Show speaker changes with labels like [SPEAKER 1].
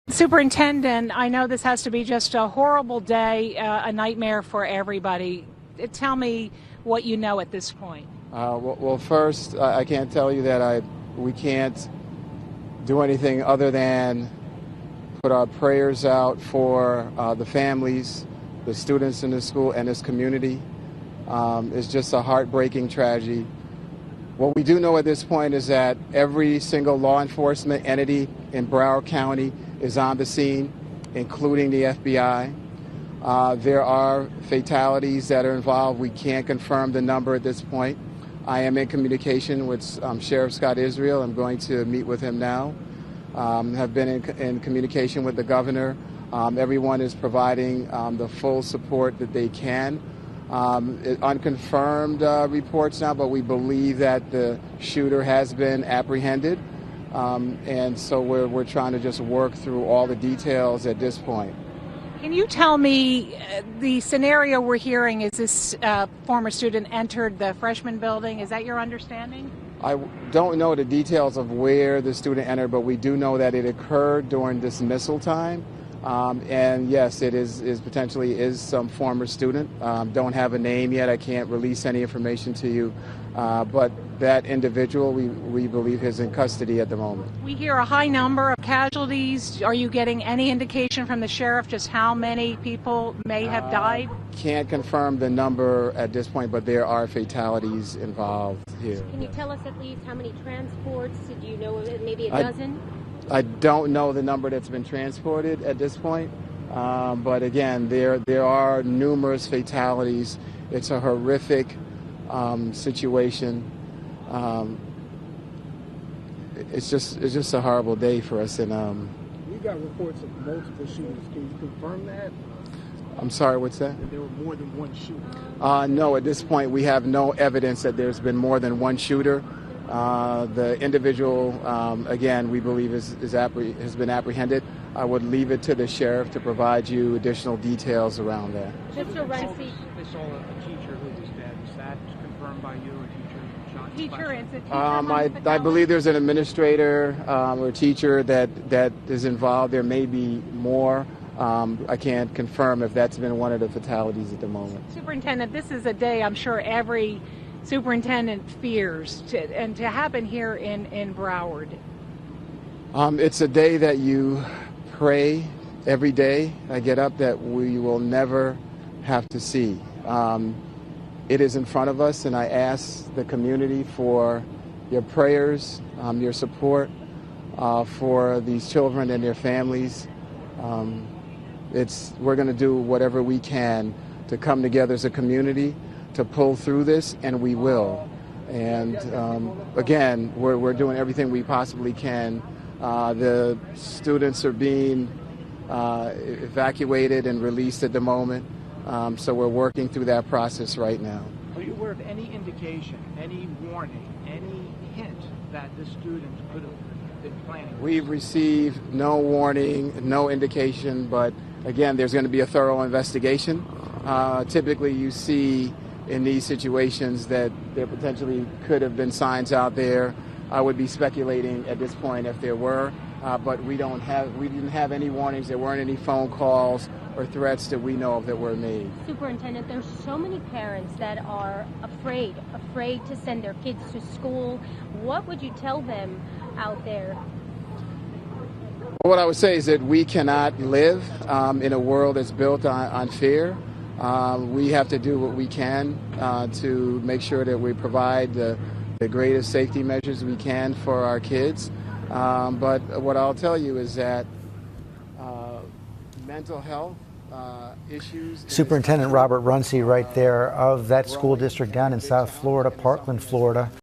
[SPEAKER 1] Superintendent, I know this has to be just a horrible day, a nightmare for everybody. Tell me what you know at this point.
[SPEAKER 2] Well, first, I can't tell you that we can't do anything other than put our prayers out for the families, the students in the school, and this community. It's just a heartbreaking tragedy. What we do know at this point is that every single law enforcement entity in Broward County is on the scene, including the FBI. There are fatalities that are involved. We can't confirm the number at this point. I am in communication with Sheriff Scott Israel. I'm going to meet with him now. Have been in communication with the governor. Everyone is providing the full support that they can. Unconfirmed reports now, but we believe that the shooter has been apprehended. And so we're trying to just work through all the details at this point.
[SPEAKER 1] Can you tell me the scenario we're hearing is this former student entered the freshman building? Is that your understanding?
[SPEAKER 2] I don't know the details of where the student entered, but we do know that it occurred during dismissal time. And yes, it is potentially some former student. Don't have a name yet. I can't release any information to you. But that individual, we believe, is in custody at the moment.
[SPEAKER 1] We hear a high number of casualties. Are you getting any indication from the sheriff just how many people may have died?
[SPEAKER 2] Can't confirm the number at this point, but there are fatalities involved here.
[SPEAKER 3] Can you tell us at least how many transports? Do you know maybe a dozen?
[SPEAKER 2] I don't know the number that's been transported at this point, but again, there are numerous fatalities. It's a horrific situation. It's just a horrible day for us. And
[SPEAKER 4] we got reports of multiple shooters. Can you confirm that?
[SPEAKER 2] I'm sorry, what's that?
[SPEAKER 4] That there were more than one shooter.
[SPEAKER 2] No, at this point we have no evidence that there's been more than one shooter. The individual, again, we believe has been apprehended. I would leave it to the sheriff to provide you additional details around that.
[SPEAKER 3] Mr. Runcie.
[SPEAKER 4] They saw a teacher who was dead. Was that confirmed by you, a teacher?
[SPEAKER 2] I believe there's an administrator or teacher that is involved. There may be more. I can't confirm if that's been one of the fatalities at the moment.
[SPEAKER 1] Superintendent, this is a day I'm sure every superintendent fears to happen here in Broward.
[SPEAKER 2] It's a day that you pray every day. I get up that we will never have to see. It is in front of us, and I ask the community for your prayers, your support for these children and their families. We're going to do whatever we can to come together as a community to pull through this, and we will. And again, we're doing everything we possibly can. The students are being evacuated and released at the moment, so we're working through that process right now.
[SPEAKER 4] Are you aware of any indication, any warning, any hint that the students could have been planning?
[SPEAKER 2] We've received no warning, no indication, but again, there's going to be a thorough investigation. Typically, you see in these situations that there potentially could have been signs out there. I would be speculating at this point if there were, but we didn't have any warnings. There weren't any phone calls or threats that we know of that were made.
[SPEAKER 3] Superintendent, there's so many parents that are afraid to send their kids to school. What would you tell them out there?
[SPEAKER 2] What I would say is that we cannot live in a world that's built on fear. We have to do what we can to make sure that we provide the greatest safety measures we can for our kids. But what I'll tell you is that mental health issues...
[SPEAKER 5] Superintendent Robert Runcie right there of that school district down in South Florida, Parkland, Florida.